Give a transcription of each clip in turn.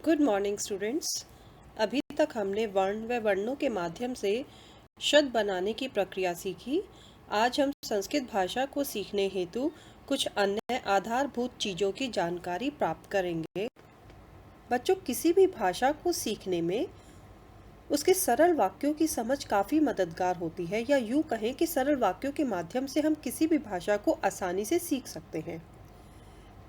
Good morning students. अभी तक हमने वर्ण व वर्णों के माध्यम से शब्द बनाने की प्रक्रिया सीखी। आज हम संस्कृत भाषा को सीखने हेतु कुछ अन्य आधारभूत चीज़ों की जानकारी प्राप्त करेंगे। बच्चों, किसी भी भाषा को सीखने में उसके सरल वाक्यों की समझ काफ़ी मददगार होती है, या यूँ कहें कि सरल वाक्यों के माध्यम से हम किसी भी भाषा को आसानी से सीख सकते हैं।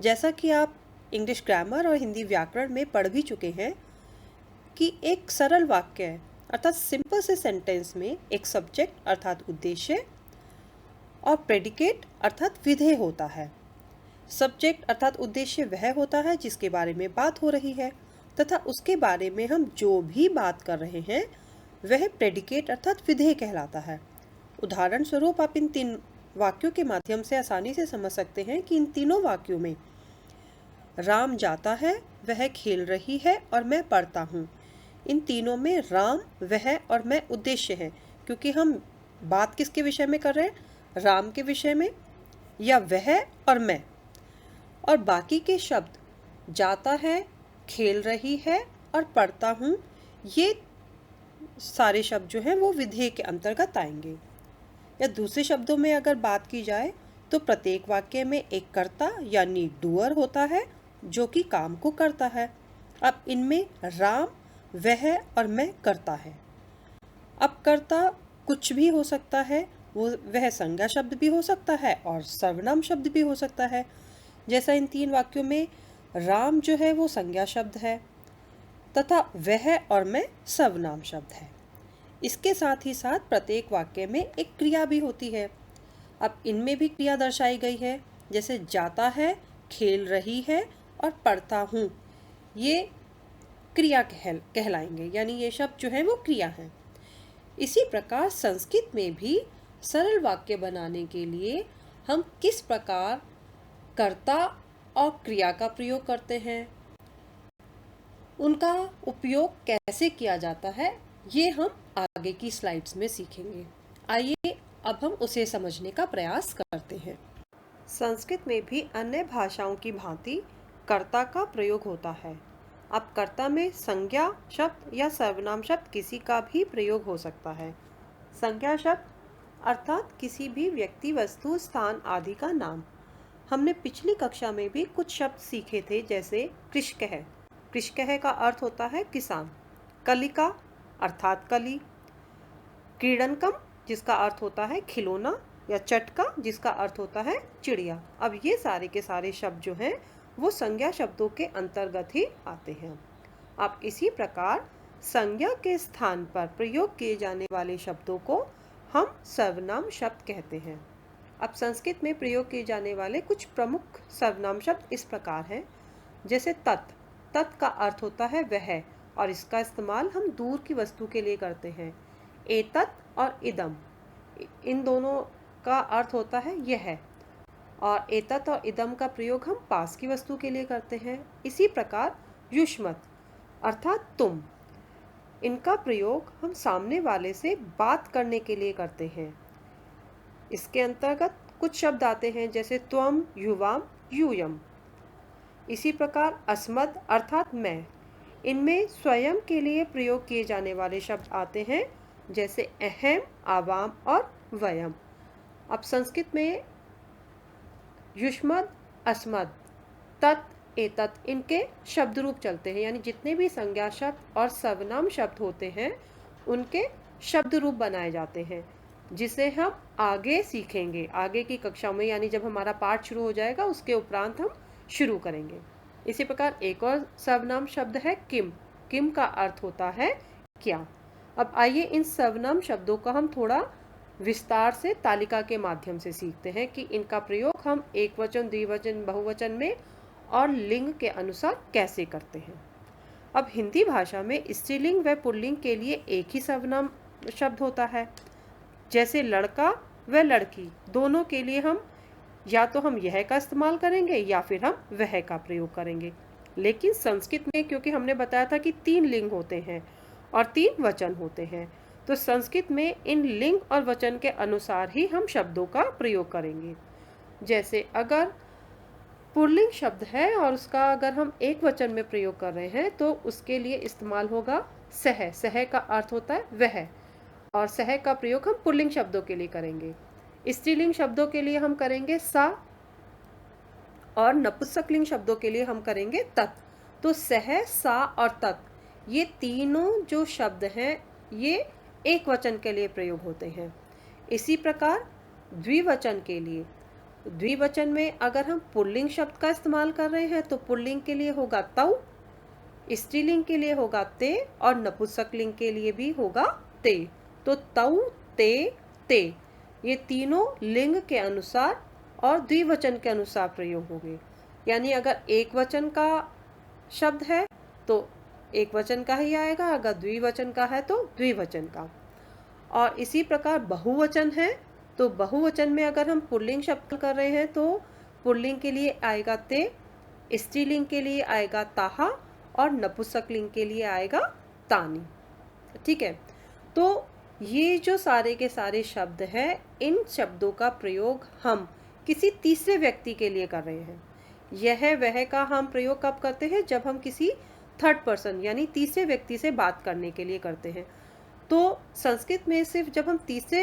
जैसा कि आप इंग्लिश ग्रामर और हिंदी व्याकरण में पढ़ भी चुके हैं कि एक सरल वाक्य है अर्थात सिंपल से सेंटेंस में एक सब्जेक्ट अर्थात उद्देश्य और प्रेडिकेट अर्थात विधेय होता है। सब्जेक्ट अर्थात उद्देश्य वह होता है जिसके बारे में बात हो रही है, तथा उसके बारे में हम जो भी बात कर रहे हैं वह प्रेडिकेट अर्थात विधेय कहलाता है। उदाहरण स्वरूप आप इन 3 वाक्यों के माध्यम से आसानी से समझ सकते हैं कि इन तीनों वाक्यों में राम जाता है, वह खेल रही है और मैं पढ़ता हूँ। इन तीनों में राम, वह और मैं उद्देश्य है, क्योंकि हम बात किसके विषय में कर रहे हैं? राम के विषय में, या वह और मैं। और बाकी के शब्द जाता है, खेल रही है और पढ़ता हूँ, ये सारे शब्द जो हैं वो विधेय के अंतर्गत आएंगे। या दूसरे शब्दों में अगर बात की जाए तो प्रत्येक वाक्य में एक कर्ता यानी डूअर होता है जो कि काम को करता है। अब इनमें राम, वह और मैं करता है। अब कर्ता कुछ भी हो सकता है, वह संज्ञा शब्द भी हो सकता है और सर्वनाम शब्द भी हो सकता है। जैसा इन 3 वाक्यों में राम जो है वो संज्ञा शब्द है तथा वह और मैं सर्वनाम शब्द है। इसके साथ ही साथ प्रत्येक वाक्य में एक क्रिया भी होती है। अब इनमें भी क्रिया दर्शाई गई है, जैसे जाता है, खेल रही है और पढ़ता हूँ, ये क्रिया कहलाएंगे, यानी ये शब्द जो है वो क्रिया हैं। इसी प्रकार संस्कृत में भी सरल वाक्य बनाने के लिए हम किस प्रकार कर्ता और क्रिया का प्रयोग करते हैं, उनका उपयोग कैसे किया जाता है, ये हम आगे की स्लाइड्स में सीखेंगे। आइए अब हम उसे समझने का प्रयास करते हैं। संस्कृत में भी अन्य भाषाओं की भांति कर्ता का प्रयोग होता है। अब कर्ता में संज्ञा शब्द या सर्वनाम शब्द किसी का भी प्रयोग हो सकता है। संज्ञा शब्द अर्थात किसी भी व्यक्ति, वस्तु, स्थान आदि का नाम। हमने पिछली कक्षा में भी कुछ शब्द सीखे थे, जैसे कृषकः। कृषकः का अर्थ होता है किसान। कलिका अर्थात कली। क्रीडनकम जिसका अर्थ होता है खिलौना, या चटका जिसका अर्थ होता है चिड़िया। अब ये सारे के सारे शब्द जो हैं वो संज्ञा शब्दों के अंतर्गत ही आते हैं। अब इसी प्रकार संज्ञा के स्थान पर प्रयोग किए जाने वाले शब्दों को हम सर्वनाम शब्द कहते हैं। अब संस्कृत में प्रयोग किए जाने वाले कुछ प्रमुख सर्वनाम शब्द इस प्रकार हैं, जैसे तत्। तत् का अर्थ होता है वह, और इसका इस्तेमाल हम दूर की वस्तु के लिए करते हैं। एतत् और इदम, इन दोनों का अर्थ होता है यह, और एतत् और इदम का प्रयोग हम पास की वस्तु के लिए करते हैं। इसी प्रकार युष्मत् अर्थात तुम, इनका प्रयोग हम सामने वाले से बात करने के लिए करते हैं। इसके अंतर्गत कुछ शब्द आते हैं, जैसे त्वम, युवाम, यूयम। इसी प्रकार अस्मद् अर्थात मैं, इनमें स्वयं के लिए प्रयोग किए जाने वाले शब्द आते हैं, जैसे अहम, आवाम और वयम। अब संस्कृत में युष्मद्, अस्मद्, तत्, एतत् इनके शब्द रूप चलते हैं, यानी जितने भी संज्ञा शब्द और सर्वनाम शब्द होते हैं उनके शब्द रूप बनाए जाते हैं, जिसे हम आगे सीखेंगे आगे की कक्षा में, यानी जब हमारा पाठ शुरू हो जाएगा उसके उपरांत हम शुरू करेंगे। इसी प्रकार एक और सर्वनाम शब्द है किम। किम का अर्थ होता है क्या। अब आइए इन सर्वनाम शब्दों का हम थोड़ा विस्तार से तालिका के माध्यम से सीखते हैं कि इनका प्रयोग हम एक वचन, द्विवचन, बहुवचन में और लिंग के अनुसार कैसे करते हैं। अब हिंदी भाषा में स्त्रीलिंग व पुल्लिंग के लिए एक ही सर्वनाम शब्द होता है, जैसे लड़का व लड़की, दोनों के लिए हम या तो हम यह का इस्तेमाल करेंगे या फिर हम वह का प्रयोग करेंगे। लेकिन संस्कृत में क्योंकि हमने बताया था कि 3 लिंग होते हैं और 3 वचन होते हैं, तो संस्कृत में इन लिंग और वचन के अनुसार ही हम शब्दों का प्रयोग करेंगे। जैसे अगर पुल्लिंग शब्द है और उसका अगर हम एक वचन में प्रयोग कर रहे हैं तो उसके लिए इस्तेमाल होगा सह। सह का अर्थ होता है वह, और सह का प्रयोग हम पुल्लिंग शब्दों के लिए करेंगे। स्त्रीलिंग शब्दों के लिए हम करेंगे सा, और नपुंसकलिंग शब्दों के लिए हम करेंगे तत्। तो सह, सा और तत्, ये तीनों जो शब्द हैं ये एक वचन के लिए प्रयोग होते हैं। इसी प्रकार द्विवचन के लिए, द्विवचन में अगर हम पुल्लिंग शब्द का इस्तेमाल कर रहे हैं तो पुल्लिंग के लिए होगा तौ, स्त्रीलिंग के लिए होगा ते, और नपुंसकलिंग के लिए भी होगा ते। तो तौ, ते, ते, ये तीनों लिंग के अनुसार और द्विवचन के अनुसार प्रयोग होंगे। यानी अगर एक वचन का शब्द है तो एक वचन का ही आएगा, अगर द्विवचन का है तो द्विवचन का। और इसी प्रकार बहुवचन है तो बहुवचन में अगर हम पुल्लिंग शब्द कर रहे हैं तो पुल्लिंग के लिए आएगा ते, स्त्रीलिंग के लिए आएगा ताहा, और नपुंसकलिंग के लिए आएगा तानी। ठीक है, तो ये जो सारे के सारे शब्द हैं, इन शब्दों का प्रयोग हम किसी तीसरे व्यक्ति के लिए कर रहे हैं। यह वह का हम प्रयोग कब करते हैं? जब हम किसी थर्ड पर्सन यानी तीसरे व्यक्ति से बात करने के लिए करते हैं। तो संस्कृत में सिर्फ जब हम तीसरे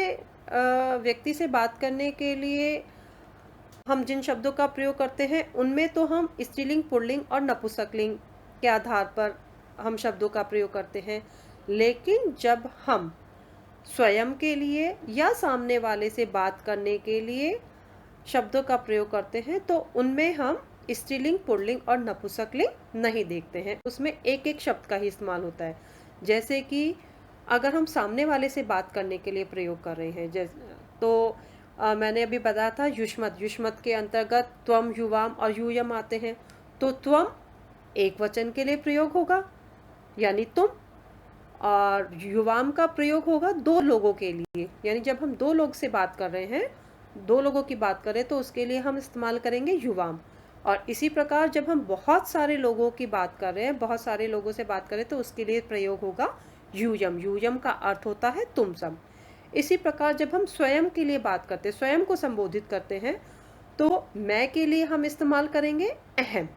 व्यक्ति से बात करने के लिए हम जिन शब्दों का प्रयोग करते हैं उनमें तो हम स्त्रीलिंग, पुल्लिंग और नपुंसकलिंग के आधार पर हम शब्दों का प्रयोग करते हैं। लेकिन जब हम स्वयं के लिए या सामने वाले से बात करने के लिए शब्दों का प्रयोग करते हैं तो उनमें हम स्त्रीलिंग, पुल्लिंग और नपुंसकलिंग नहीं देखते हैं, उसमें एक एक शब्द का ही इस्तेमाल होता है। जैसे कि अगर हम सामने वाले से बात करने के लिए प्रयोग कर रहे हैं, जैसे तो मैंने अभी बताया था युष्मत्, युष्मत् के अंतर्गत त्वम, युवाम और यूयम आते हैं। तो त्वम एक वचन के लिए प्रयोग होगा यानी तुम, और युवाम का प्रयोग होगा दो लोगों के लिए, यानी जब हम दो लोग से बात कर रहे हैं, दो लोगों की बात करें तो उसके लिए हम इस्तेमाल करेंगे युवाम। और इसी प्रकार जब हम बहुत सारे लोगों की बात कर रहे हैं, बहुत सारे लोगों से बात करें तो उसके लिए प्रयोग होगा यूयम। यूयम का अर्थ होता है तुम सब। इसी प्रकार जब हम स्वयं के लिए बात करते हैं, स्वयं को संबोधित करते हैं, तो मैं के लिए हम इस्तेमाल करेंगे अहम,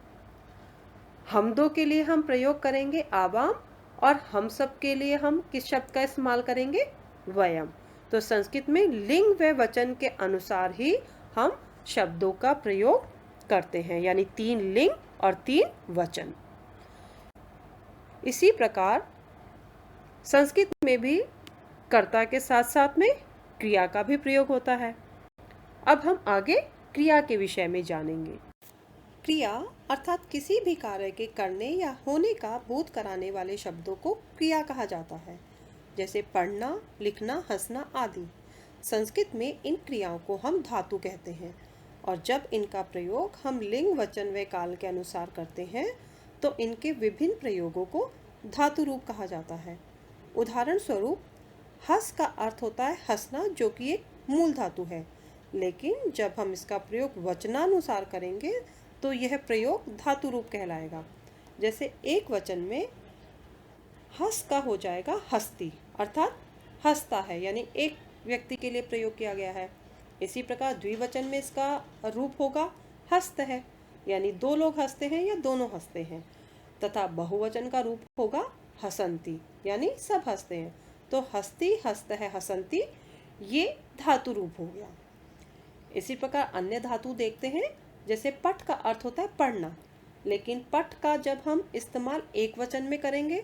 हम दो के लिए हम प्रयोग करेंगे आवाम, और हम सब के लिए हम किस शब्द का इस्तेमाल करेंगे? वयम। तो संस्कृत में लिंग व वचन के अनुसार ही हम शब्दों का प्रयोग करते हैं, यानी 3 लिंग और 3 वचन। इसी प्रकार संस्कृत में भी कर्ता के साथ साथ में क्रिया का भी प्रयोग होता है। अब हम आगे क्रिया के विषय में जानेंगे। क्रिया अर्थात किसी भी कार्य के करने या होने का बोध कराने वाले शब्दों को क्रिया कहा जाता है, जैसे पढ़ना, लिखना, हंसना आदि। संस्कृत में इन क्रियाओं को हम धातु कहते हैं, और जब इनका प्रयोग हम लिंग, वचन व काल के अनुसार करते हैं तो इनके विभिन्न प्रयोगों को धातु रूप कहा जाता है। उदाहरण स्वरूप हंस का अर्थ होता है हंसना, जो कि एक मूल धातु है, लेकिन जब हम इसका प्रयोग वचनानुसार करेंगे तो यह प्रयोग धातु रूप कहलाएगा। जैसे एक वचन में हंस का हो जाएगा हस्ती, अर्थात हंसता है, यानी एक व्यक्ति के लिए प्रयोग किया गया है। इसी प्रकार द्विवचन में इसका रूप होगा हस्त है, यानी दो लोग हंसते हैं या दोनों हंसते हैं। तथा बहुवचन का रूप होगा हसंती, यानी सब हंसते हैं। तो हस्ती, हस्त है, हसंती, ये धातु रूप हो गया। इसी प्रकार अन्य धातु देखते हैं, जैसे पठ का अर्थ होता है पढ़ना, लेकिन पठ का जब हम इस्तेमाल एक वचन में करेंगे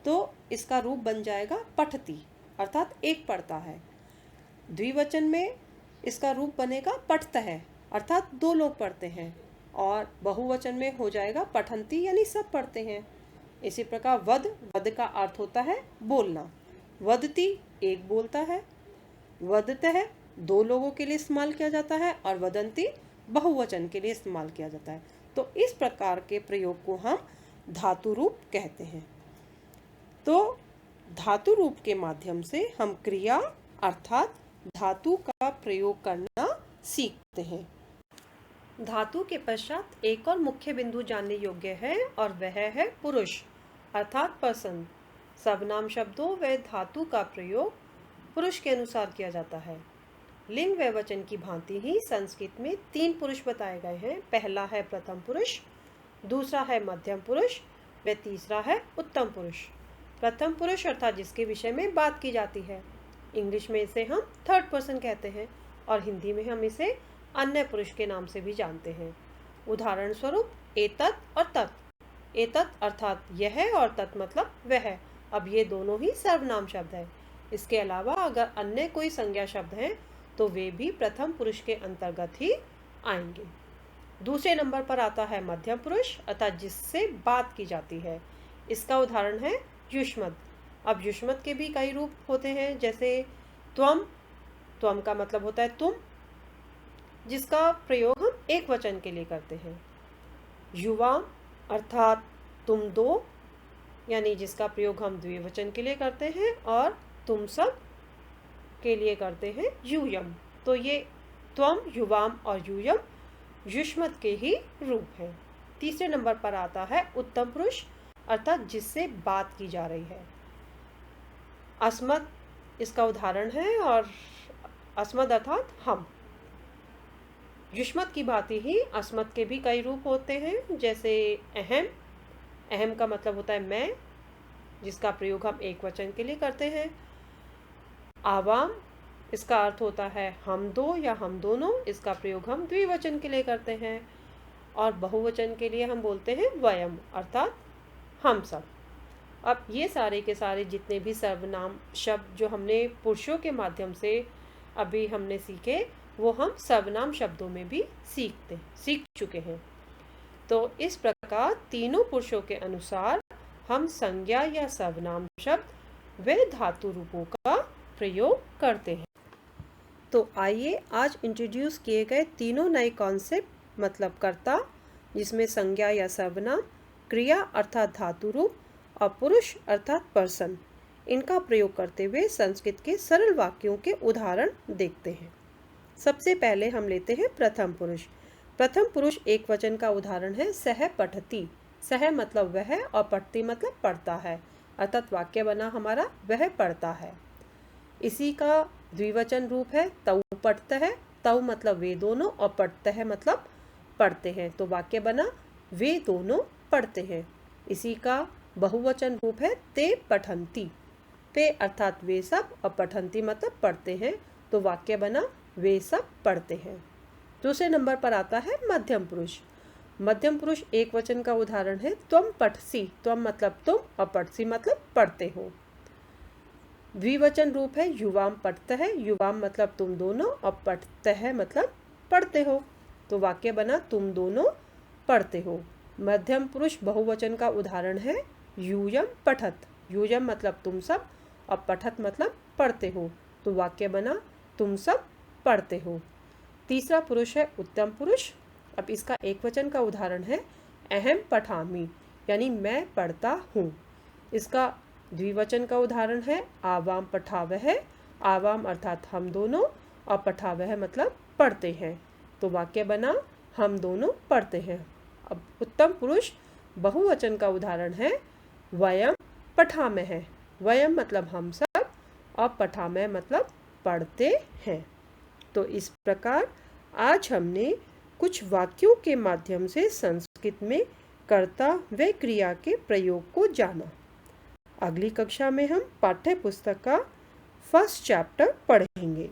तो इसका रूप बन जाएगा पठती, अर्थात एक पढ़ता है। द्विवचन में इसका रूप बनेगा पठतः, अर्थात दो लोग पढ़ते हैं, और बहुवचन में हो जाएगा पठंती, यानी सब पढ़ते हैं। इसी प्रकार वद, वद का अर्थ होता है बोलना, वदती एक बोलता है, वदतः दो लोगों के लिए इस्तेमाल किया जाता है, और वदंती बहुवचन के लिए इस्तेमाल किया जाता है। तो इस प्रकार के प्रयोग को हम धातु रूप कहते हैं। तो धातु रूप के माध्यम से हम क्रिया अर्थात धातु का प्रयोग करना सीखते हैं। धातु के पश्चात एक और मुख्य बिंदु जानने योग्य है, और वह है पुरुष अर्थात पर्सन। सर्वनाम शब्दों व धातु का प्रयोग पुरुष के अनुसार किया जाता है। लिंग व वचन की भांति ही संस्कृत में 3 पुरुष बताए गए हैं। पहला है प्रथम पुरुष, दूसरा है मध्यम पुरुष व तीसरा है उत्तम पुरुष। प्रथम पुरुष अर्थात जिसके विषय में बात की जाती है, इंग्लिश में इसे हम थर्ड पर्सन कहते हैं और हिंदी में हम इसे अन्य पुरुष के नाम से भी जानते हैं। उदाहरण स्वरूप एतत् और तत्। एतत् अर्थात यह और तत् मतलब वह। अब ये दोनों ही सर्वनाम शब्द है। इसके अलावा अगर अन्य कोई संज्ञा शब्द हैं तो वे भी प्रथम पुरुष के अंतर्गत ही आएंगे। दूसरे नंबर पर आता है मध्यम पुरुष अर्थात जिससे बात की जाती है। इसका उदाहरण है युष्मद्। अब युष्मद् के भी कई रूप होते हैं, जैसे त्वम। त्वम का मतलब होता है तुम, जिसका प्रयोग हम एक वचन के लिए करते हैं। युवा अर्थात तुम दो, यानी जिसका प्रयोग हम द्विवचन के लिए करते हैं, और तुम सब के लिए करते हैं यूयम। तो ये त्वम, युवाम और यूयम युष्मद् के ही रूप हैं। तीसरे नंबर पर आता है उत्तम पुरुष अर्थात जिससे बात की जा रही है। अस्मद् इसका उदाहरण है, और अस्मद् अर्थात हम। युष्मद् की भांति ही अस्मद् के भी कई रूप होते हैं, जैसे अहम। अहम का मतलब होता है मैं, जिसका प्रयोग हम एक वचन के लिए करते हैं। आवाम, इसका अर्थ होता है हम दो या हम दोनों, इसका प्रयोग हम द्विवचन के लिए करते हैं। और बहुवचन के लिए हम बोलते हैं वयम अर्थात हम सब। अब ये सारे के सारे जितने भी सर्वनाम शब्द जो हमने पुरुषों के माध्यम से अभी हमने सीखे, वो हम सर्वनाम शब्दों में भी सीख चुके हैं। तो इस प्रकार तीनों पुरुषों के अनुसार हम संज्ञा या सर्वनाम शब्द व धातु रूपों का प्रयोग करते हैं। तो आइए आज इंट्रोड्यूस किए गए तीनों नए कॉन्सेप्ट, मतलब कर्ता जिसमें संज्ञा या सर्वनाम, क्रिया अर्थात धातु रूप और पुरुष अर्थात पर्सन, इनका प्रयोग करते हुए संस्कृत के सरल वाक्यों के उदाहरण देखते हैं। सबसे पहले हम लेते हैं प्रथम पुरुष। प्रथम पुरुष एक वचन का उदाहरण है सह पठति। सह मतलब वह और पठति मतलब पढ़ता है, अर्थात वाक्य बना हमारा वह पढ़ता है। इसी का द्विवचन रूप है तौ पठतः। तौ मतलब वे दोनों और पठतः मतलब पढ़ते हैं, तो वाक्य बना वे दोनों पढ़ते हैं। इसी का बहुवचन रूप है ते पठन्ति। ते अर्थात वे सब और पठन्ति मतलब पढ़ते हैं, तो वाक्य बना वे सब पढ़ते हैं। दूसरे नंबर पर आता है मध्यम पुरुष। मध्यम पुरुष एक वचन का उदाहरण है त्वम पठसि। त्वम मतलब तुम और पठसि मतलब पढ़ते हो। द्विवचन रूप है युवाम पठतः। युवाम मतलब तुम दोनों और पठतः मतलब पढ़ते हो, तो वाक्य बना तुम दोनों पढ़ते हो। मध्यम पुरुष बहुवचन का उदाहरण है यूयम पठत। यूयम मतलब तुम सब और पठत मतलब पढ़ते हो, तो वाक्य बना तुम सब पढ़ते हो। तीसरा पुरुष है उत्तम पुरुष। अब इसका एक वचन का उदाहरण है अहम पठामि, यानी मैं पढ़ता हूँ। इसका द्विवचन का उदाहरण है आवाम पठावह। आवाम अर्थात हम दोनों और पठावह मतलब पढ़ते हैं, तो वाक्य बना हम दोनों पढ़ते हैं। अब उत्तम पुरुष बहुवचन का उदाहरण है वयम पठामः। वयम मतलब हम सब और पठामः मतलब पढ़ते हैं। तो इस प्रकार आज हमने कुछ वाक्यों के माध्यम से संस्कृत में कर्ता व क्रिया के प्रयोग को जाना। अगली कक्षा में हम पाठ्य पुस्तक का फर्स्ट चैप्टर पढ़ेंगे।